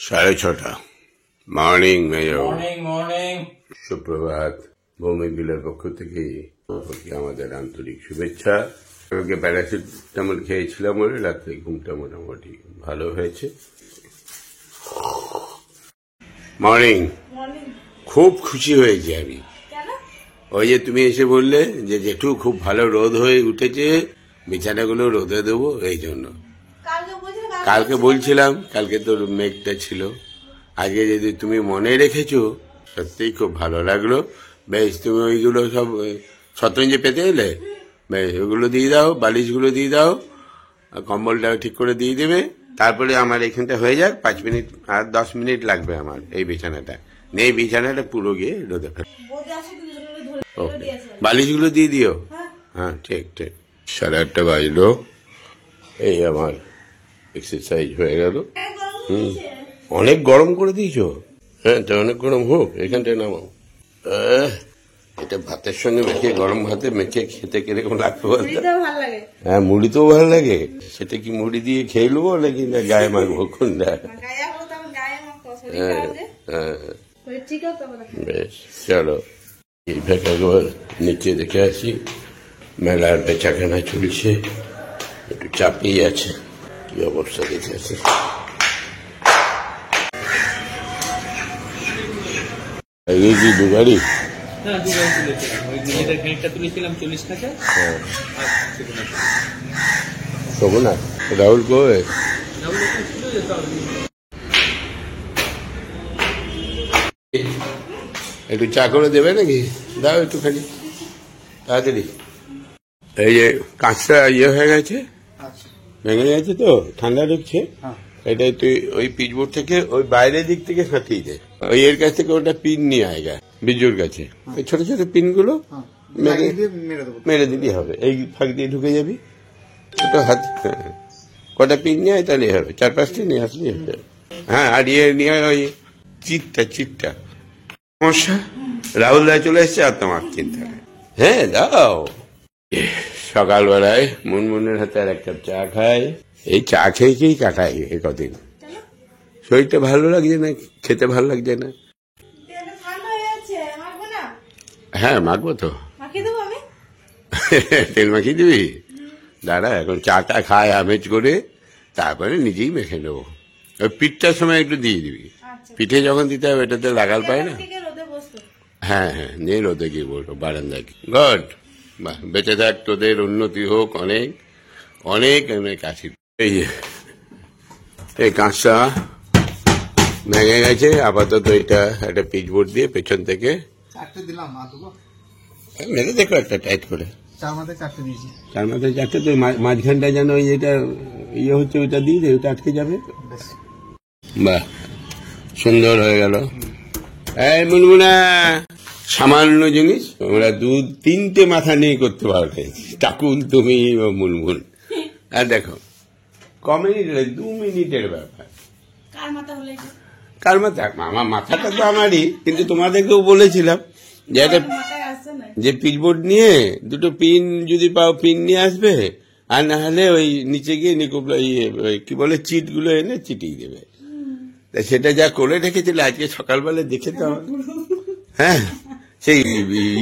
6:30 morning mayor. Morning. সুপ্রভাত। ভৌমিক বিলের পক্ষ থেকে আমাদের আন্তরিক শুভেচ্ছা। কালকে প্যারাসিটামল খেয়েছিলাম বলে রাত্রে ঘুমটা মোটামুটি ভালো হয়েছে। মর্নিং। খুব খুশি হয়েছি আমি। ওই যে তুমি এসে বললে যে জেঠু খুব ভালো রোদ হয়ে উঠেছে, বিছানাগুলো রোদে দেবো, এই জন্য কালকে বলছিলাম। কালকে তোর মেঘটা ছিল, আজকে যদি তুমি মনে রেখেছো সত্যিই খুব ভালো লাগলো। বেশ, তুমি ওইগুলো সব শতরঞ্জে পেতে এলে, বেশ ওগুলো দিয়ে দাও, বালিশগুলো দিয়ে দাও, কম্বলটা ঠিক করে দিয়ে দেবে। তারপরে আমার এখানটা হয়ে যাক, 5 মিনিট আর 10 মিনিট লাগবে আমার এই বিছানাটা নেই। বিছানাটা পুরো গিয়ে রোদে ফেলে বালিশগুলো দিয়ে দিও। হ্যাঁ, ঠিক ঠিক। 8:30 বাজলো, এই আমার এক্সারসাইজ হয়ে গেল। অনেক গরম করে দিয়েছো। হ্যাঁ, তো অনেক গরম হোক, এখানটায় নামাও। এটা ভাতের সঙ্গে মেখে, গরম ভাতে মেখে খেতে কিরকম লাগবে বলতো? হ্যাঁ, মুড়ি তো ভালো লাগে। সেটা কি মুড়ি দিয়ে খেয়ে নেবো নাকি না গায়ে মাখবো, কোনটা? হ্যাঁ হ্যাঁ, বেশ, চলো এইভাবে একবার নিচে দেখে আসি। মেলার বেচাকেনা চলছে, একটু চাপেই আছে। কি অবস্থা দেখে আছে। কি দু গাড়ি? রাহুল কই? একটু চা করে দেবে নাকি? দাও একটুখানি তাড়াতাড়ি। এই যে কাঁচটা ইয়ে হয়ে গেছে, ভেঙে গেছে তো, ঠান্ডা ঢুকছে। এটাই তুই ওই পিচবোর্ড থেকে ওই বাইরের দিক থেকে ফাটিয়ে দে। ওই এর কাছ থেকে ওটা পিন নিয়ে আয়গা, বিজুর কাছে। ওই ছোট ছোট পিন গুলো মেরে দিলেই হবে। এই ফাঁক দিয়ে ঢুকে যাবি, ছোট হাত। কটা পিন নিয়ে তাহলে হবে, 4-5টি নিয়ে আসলেই হবে। হ্যাঁ, আর ইয়ে নিয়ে ওই চিটটা সমস্যা। রাহুল রায় চলে এসছে, আর তোমার চিন্তা নেই। হ্যাঁ, দাও। সকালবেলায় মুনমুনের হাতে আর এক কাপ চা খাই। এই চা খেয়েই কাটাই এই কদিন। শরীরটা ভালো লাগছে না, খেতে ভালো লাগছে না। হ্যাঁ, মাখবো তো। তেল মাখিয়ে দিবি? দাঁড়া, এখন চাটা খায় আমেজ করে, তারপরে নিজেই মেখে নেবো। ওই পিঠটার সময় একটু দিয়ে দিবি। পিঠে যখন দিতে হবে এটাতে লাগাল পায় না। হ্যাঁ হ্যাঁ, নিয়ে রোদে গিয়ে বলবো, বারান্দায়। গড, বাহ, বেঁচে থাক, তোদের উন্নতি হোক অনেক অনেক অনেক আশীর্বাদ। এই কাঁচটা ভেঙে গেছে, আপাতত এটা একটা পিচবোর্ড দিয়ে পেছন থেকে মেরে দেখো একটা টাইট করে। 4 মাথায় 4টে, তো মাঝখানটা যেন এটা ইয়ে হচ্ছে, ওইটা দিয়ে দে, ওটা আটকে যাবে। বাহ, সুন্দর হয়ে গেল। এই মুনমুনা, সামান্য জিনিস আমরা 2-3টে মাথা নিয়ে করতে পারবে। টাকুন তুমি মুনমুন। আর দেখো, কমিনিট 2 মিনিটের ব্যাপার। কার মাথা? আমার মাথাটা তো আমারই, কিন্তু তোমাদেরকেও বলেছিলাম যে একটা যে পিচবোর্ড নিয়ে 2টো পিন যদি পাও, পিন নিয়ে আসবে। আর না হলে ওই নিচে গিয়ে কি বলে, চিট গুলো এনে চিটিয়ে দেবে। সেটা যা করে রেখেছিল আজকে সকালবেলা দেখে তো। হ্যাঁ, সেই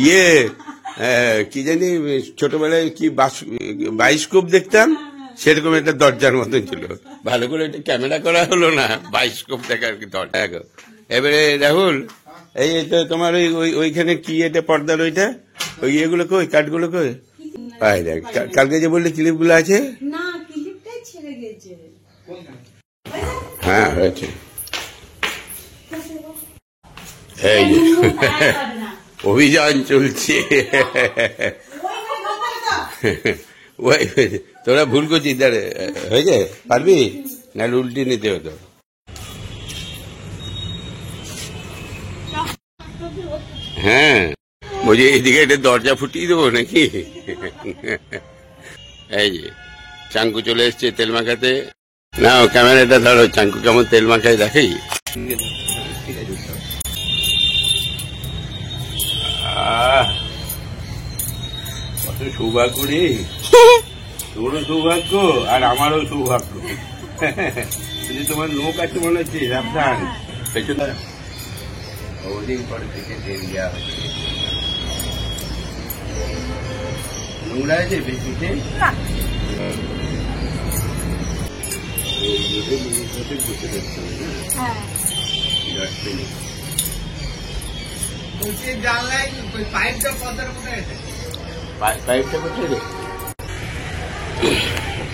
ইয়ে কি জানি ছোটবেলায় কি বায়োস্কোপ দেখতাম, সেরকম একটা দরজার মতন ছিল। ভালো করে এটা ক্যামেরা করা হলো না, বায়োস্কোপ দেখার কি দরজা। এবারে রাহুল, এই তো তোমার ওইখানে কি এটা পর্দার ওইটা, ওই ইয়েগুলো কই, কাঠগুলো কই? কালকে যে বললে ক্লিপ গুলো আছে। হ্যাঁ, হয়েছে। এই অভিযান চলছে। তোরা ভুল করছিস, হয়েছে, পারবি না? উল্টে নিতে হতো। হ্যাঁ, বলছি এইদিকে এটা দরজা ফুটিয়ে দেবো নাকি? এই যে চাঙ্কু চলে এসছে তেল মাখাতে। না, ক্যামেরাটা ধরো, চাঙ্কু কেমন তেল মাখায় দেখেই। কত সৌভাগ্য রে, তোরও সৌভাগ্য আর আমারও সৌভাগ্য। তোমার লোক আছে মনে হচ্ছে রাফসান পেছনে ওদিন পরে থেকে দেরিয়া নোংরা আছে বেশিতে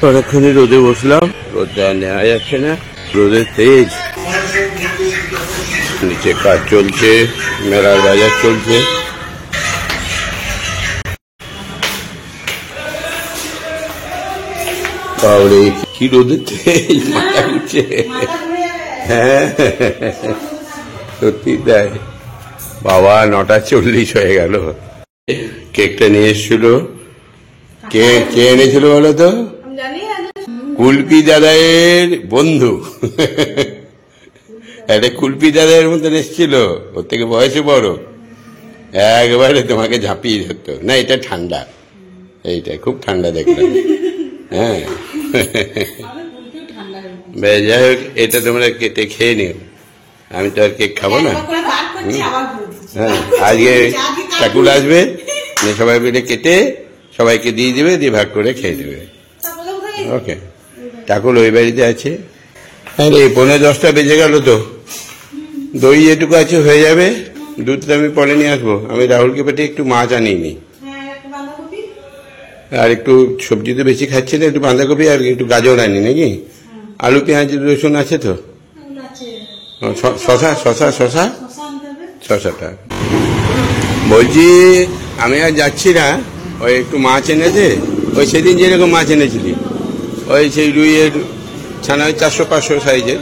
অনেকক্ষণই রোদে বসলাম, রোদটা নেওয়া যাচ্ছে না, রোদের তেজ। নিচে কাজ চলছে, মেলার বাজার চলছে। তাহলে কি রোদের তেজ, মাথা উঠছে। হ্যাঁ সত্যি তাই বাবা, 9:40 হয়ে গেল। কেকটা নিয়ে এসছিল, কে এনেছিল বলো তো? কুলপি দাদায়ের বন্ধু। একটা কুলপি দাদায়ের মতন এসছিল, ওর থেকে বয়সে বড়, একবারে তোমাকে ঝাঁপিয়ে ধরতো। না এটা ঠান্ডা, এইটা খুব ঠান্ডা দেখলাম। হ্যাঁ যাই হোক, এটা তোমরা কেটে খেয়ে নিও, আমি তো আর কেক খাবো না। হ্যাঁ আজকে ঠাকুর আসবে, সবাই মিলে কেটে সবাইকে দিয়ে দেবে, দিয়ে ভাগ করে খেয়ে দেবে। ওকে, ঠাকুর ওই বাড়িতে আছে। হ্যাঁ রে, 9:45 বেজে গেল তো, দই যেটুকু আছে হয়ে যাবে, দুধটা আমি পরে নিয়ে আসবো। আমি রাহুলকে পেটে একটু মাছ আনিয়ে নি, আর একটু সবজি তো বেশি খাচ্ছি না, একটু বাঁধাকপি আর একটু গাজর আনি নাকি। আলু পেঁয়াজ রসুন আছে তো? শশাটা বলছি, আমি আর যাচ্ছি না, ওই একটু মাছ এনেছে, ওই সেদিন যেরকম মাছ এনেছিলি, ওই সেই রুইয়ের ছানা, 400-500 সাইজের।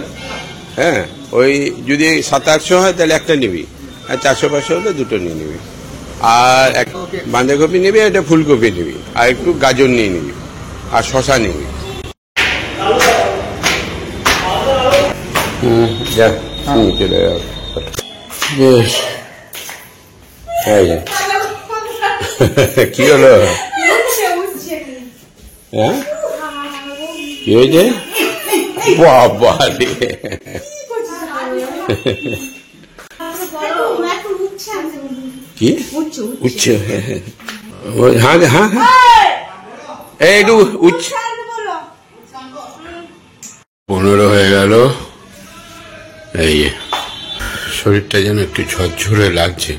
হ্যাঁ ওই যদি 700-800 হয় তাহলে একটা নিবি, আর 400-500 হলে দুটো নিয়ে নিবি। আর এক বাঁধাকপি নিবি, একটা ফুলকপি নিবি, আর একটু গাজর নিয়ে নিবি, আর শশা নিবি। যা চলে যাও। বেশ, কি হলো? হ্যাঁ কি হয়েছে? বাবা রে, কি উঠছে? হ্যাঁ হ্যাঁ হ্যাঁ, একটু উঠছে। 15 হয়ে গেল। এই শরীরটা যেন একটু ঝরঝরে লাগছে,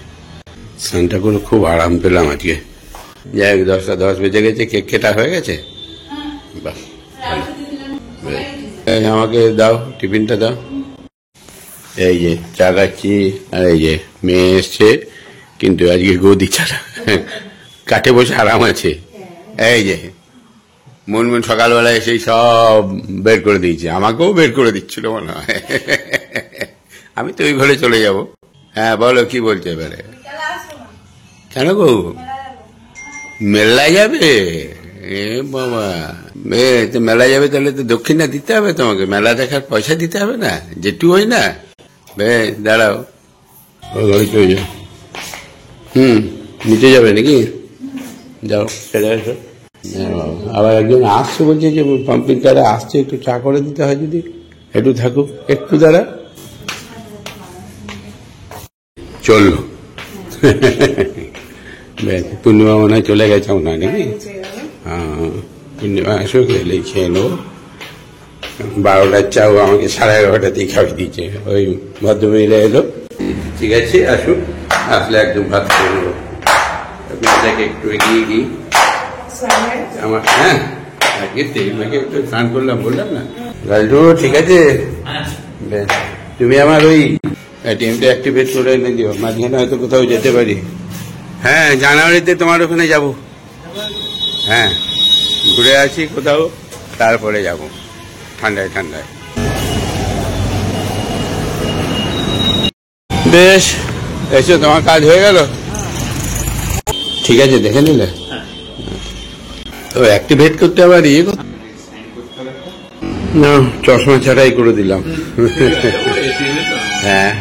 স্নানটা করে খুব আরাম পেলাম আজকে। যাই হোক, 10:10 বেজে গেছে, কেক কেটা হয়ে গেছে। বাহ, আমাকে দাও, টিফিনটা দাও। এই যে চা খাচ্ছি, আর এই যে মেয়ে এসছে, কিন্তু আজকে গদি ছাড়া, কাঠে বসে আরাম আছে। এই যে মন সকালবেলা এসেই সব বের করে দিয়েছে, আমাকেও বের করে দিচ্ছিল মনে হয়। আমি তো ওই ঘরে চলে যাব। হ্যাঁ বলো, কি বলছে এবারে? কেন গো, মেলায় যাবে? এ বাবা, মেলা যাবে তাহলে তো দক্ষিণা দিতে হবে তোমাকে, মেলা দেখার পয়সা দিতে হবে না, যেটু হয় না। বেশ দাঁড়াও, নিতে যাবে নাকি? যাও সেটা এসো। আবার একজন আসছে, বলছে যে পাম্পিং কারে আসছে, একটু চা করে দিতে হয়, যদি একটু থাকুক, একটু দাঁড়া। চললো। বেশ, পূর্ণিমা মনে হয় চলে গেছে মনে হয় নাকি? হ্যাঁ পূর্ণিমা আসুক, এলেই খেয়ে নেবো। 12টার চাও আমাকে 11:30 খাওয়াই দিয়েছে, ওই ভদ্রমহিলা এলো। ঠিক আছে, আসুক, আসলে একদম ভাত খেয়ে নেবো। মেয়েটাকে একটু এগিয়ে দিই আমার। হ্যাঁ আজকে তেল মেখে একটু স্নান করলাম, বললাম না। লালটু ঠিক আছে, বেশ, তুমি আমার ওই এটিএমটা অ্যাক্টিভেট করে এনে দিও, মাঝখানে হয়তো কোথাও যেতে পারি। হ্যাঁ জানুয়ারিতে তোমার ওখানে যাব। হ্যাঁ ঘুরে আসি কোথাও, তারপরে যাব ঠান্ডায় ঠান্ডায়। বেশ, এসো, তোমার কাজ হয়ে গেল? ঠিক আছে, দেখে নিলে তো অ্যাক্টিভেট করতে আবার ইয়ে না, চশমা ছাড়াই করে দিলাম। হ্যাঁ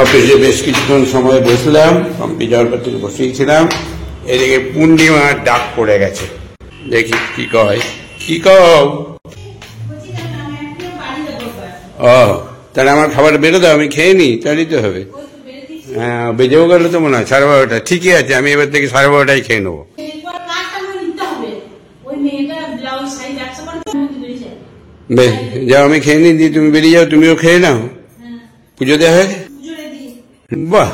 অফিসে বেশ কিছুক্ষণ সময় বসলাম, কম্পিউটার থেকে বসিয়েছিলাম। এদিকে পূর্ণিমার ডাক পড়ে গেছে, দেখি কি কয়। কি কও? ও তাহলে আমার খাবার বেরো দাও, আমি খেয়ে নি, তাহলেই তো হবে। হ্যাঁ বেজেও গেল তো মনে হয় 12:30। ঠিকই আছে, আমি এবার থেকে 12:30টাই খেয়ে নেবো। বেশ যাও, আমি খেয়ে নি, দিয়ে তুমি বেরিয়ে যাও, তুমিও খেয়ে নাও। পুজো দেওয়া হয়ে বাহ,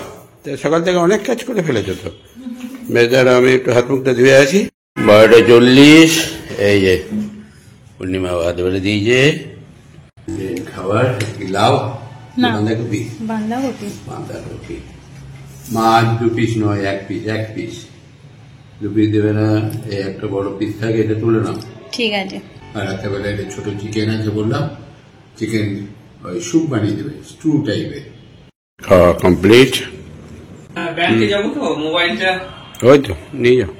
সকাল থেকে অনেক কাজ করে ফেলেছো তো। বেশ দাঁড়াও, আমি একটু হাত মুখটা ধুয়ে আসি। 12:40। এই যে পূর্ণিমা ভাত বেড়ে দিয়েছে, খাবার লাউ বাঁধাকপি, বাঁধাকপি মাছ 2 পিস নয় 1 পিস, 1 পিস 2 পিস দেবে না। এই একটা বড় পিস থাকে, এটা তুলে নাও। ঠিক আছে। আর রাত্রেবেলা এটা ছোট চিকেন আছে বললাম, চিকেন ওই স্যুপ বানিয়ে দেবে, স্টু টাইপের। খাওয়া কমপ্লিট। ব্যাংকে যাবো তো, মোবাইলটা ওই তো নিয়ে যাও।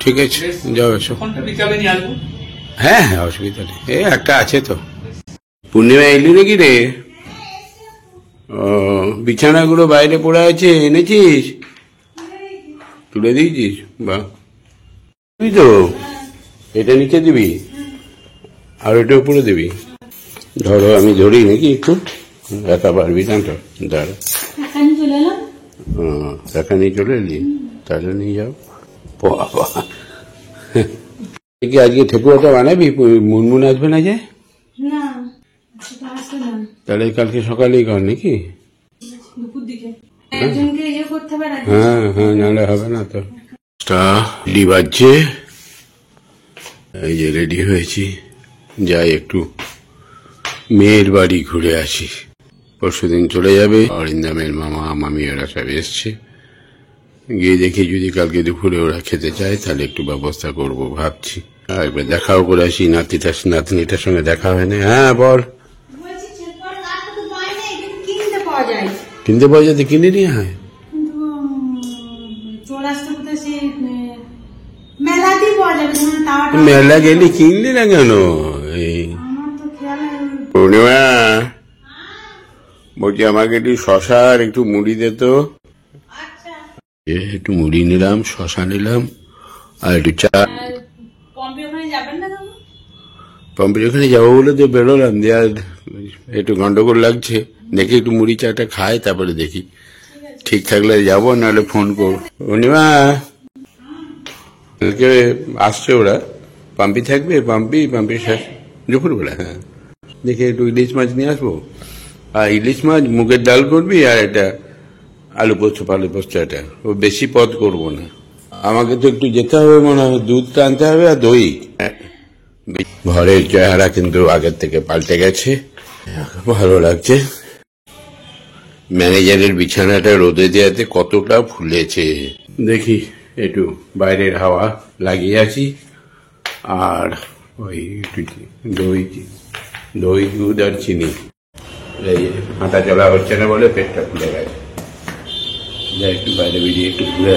ঠিক আছে যাও এসো। বিকালে নিয়ে আসবো। হ্যাঁ হ্যাঁ অসুবিধা নেই, এই একটা আছে তো। পূর্ণিমা এলি নাকি রে? ও বিছানাগুলো বাইরে পড়ে আছে, এনেছিস? তুলে দিয়েছিস? বাহ, তুই তো এটা নিচে দিবি আর এটা উপরে দিবি। ধরো আমি ধরি নাকি একটু, একা পারবি না তো, দাঁড়া। একা নিয়ে চলে এলি, তাহলে নিয়ে যাও। বাবা কি আজকে ঠেকুয়াটা বানাবি? মুনমুন আসবে না যে? তাহলে কালকে সকালেই কর নাকি? হ্যাঁ হ্যাঁ, নাহলে হবে না তো। বাজছে, এই যে রেডি হয়েছি, যাই একটু মেয়ের বাড়ি ঘুরে আসি। পরশুদিন চলে যাবে অরিন্দামের মামা মামি, ওরা সব এসছে। গিয়ে দেখি যদি কালকে দুপুরে ওরা খেতে চায় তাহলে একটু ব্যবস্থা করব ভাবছি। একবার দেখাও করে আসি, নাতনিটার সঙ্গে দেখা হয় না। হ্যাঁ বল। কিনতে পাওয়া যায়, কিনে নিয়ে হয়। মেলা গেলে কিনলি না কেন? এই পূর্ণিমা বলছি আমাকে একটু শশা আর একটু মুড়ি দে তো। একটু মুড়ি নিলাম, শশা নিলাম আর একটু চা। পম্পির ওখানে যাবো বলে তো বেরোলাম, দিয়ে একটু গন্ডগোল লাগছে, দেখি একটু মুড়ি চাটা খাই, তারপরে দেখি ঠিক থাকলে যাবো, নাহলে ফোন করবো। পূর্ণিমা কালকে আসছে ওরা, পাম্পি থাকবে, পাম্পি শেষ দুপুরবেলা। হ্যাঁ দেখে একটু ইলিশ মাছ নিয়ে আসবো, আর ইলিশ মাছ মুগের ডাল করবি, আর এটা আলু পোস্ত পালু পোস্ত, এটা ও বেশি পদ করবো না। আমাকে তো একটু যেতে হবে মনে হয়, দুধটা আনতে হবে আর দই। ঘরের চেহারা কিন্তু আগের থেকে পাল্টে গেছে, ভালো লাগছে। ম্যানেজারের বিছানাটা রোদে দেওয়াতে কতটা ফুলেছে দেখি, একটু বাইরের হাওয়া লাগিয়ে আছি। আর ওই দই দুধ আর চিনি, এই হাঁটা চলা হচ্ছে না বলে পেটটা ফুলে গেছে। যা একটু বাইরে বেরিয়ে একটু ঘুরে।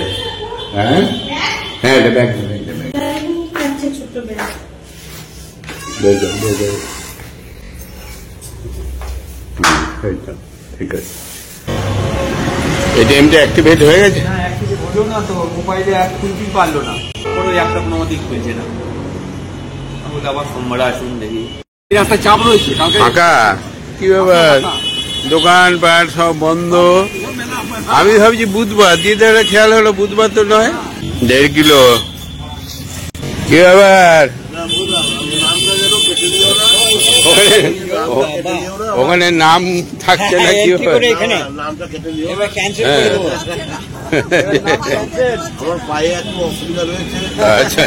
হ্যাঁ হ্যাঁ, এটা ব্যাগ ঠিক আছে। এটিএমটা অ্যাক্টিভেট হয়ে গেছে? না অ্যাক্টিভেট হলো না তো, মোবাইলে অ্যাপ খুলতেই পারলো না, কোনো অ্যাপটা কোনো মতেই খুলছে না। আমি আবার সোমবার আসুন দেখি। একটা চাপ রয়েছে, ফাঁকা কি ব্যাপার, দোকান পাট সব বন্ধ। আমি ভাবছি বুধবার, দিয়ে তাহলে খেয়াল হলো বুধবার তো নয়। 1.5 কিলো কি ব্যাপার? ওখানে নাম থাকছে না কি ব্যাপার? আচ্ছা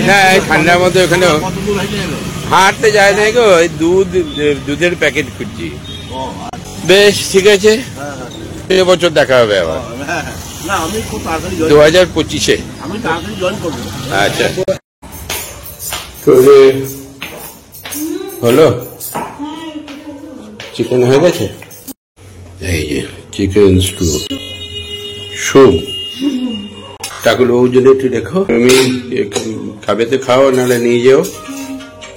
হ্যাঁ, ঠান্ডার মধ্যে ওখানে হাঁটতে যায় না গো, দুধের প্যাকেট খুঁজছি। বেশ ঠিক আছে, এবছর দেখা হবে আবার 2025-এ। আচ্ছা হলো, চিকেন হয়ে গেছে। এই যে চিকেন স্যুপ, টাকুলো ওজনে একটু দেখো, তুমি খাবে তো খাও, নাহলে নিয়ে যাও,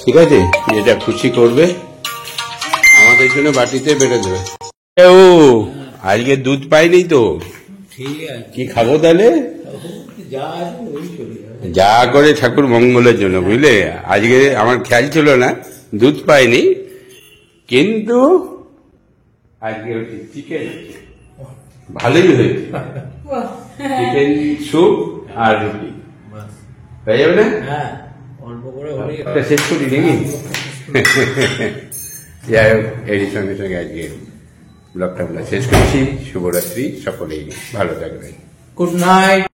ঠিক আছে? যেটা খুশি করবে, আমাদের জন্য বাটিতে বেড়ে দেবে। ও আজকে দুধ পাইনি তো, ঠিক আছে কি খাবো তাহলে? যা যা করে ঠাকুর মঙ্গলের জন্য, বুঝলে। আজকে আমার খেয়াল ছিল না, দুধ পাইনি, কিন্তু আজকে হচ্ছে চিকেন, ভালোই হয়েছে। চিকেন স্যুপ আর রুটি হয়ে যাবে না? একটা শেষ করি নাকি? যাই হোক, এরই সঙ্গে সঙ্গে আজকে ব্লগটা আমরা শেষ করছি। শুভরাত্রি, সকলেই ভালো থাকবেন। Good night.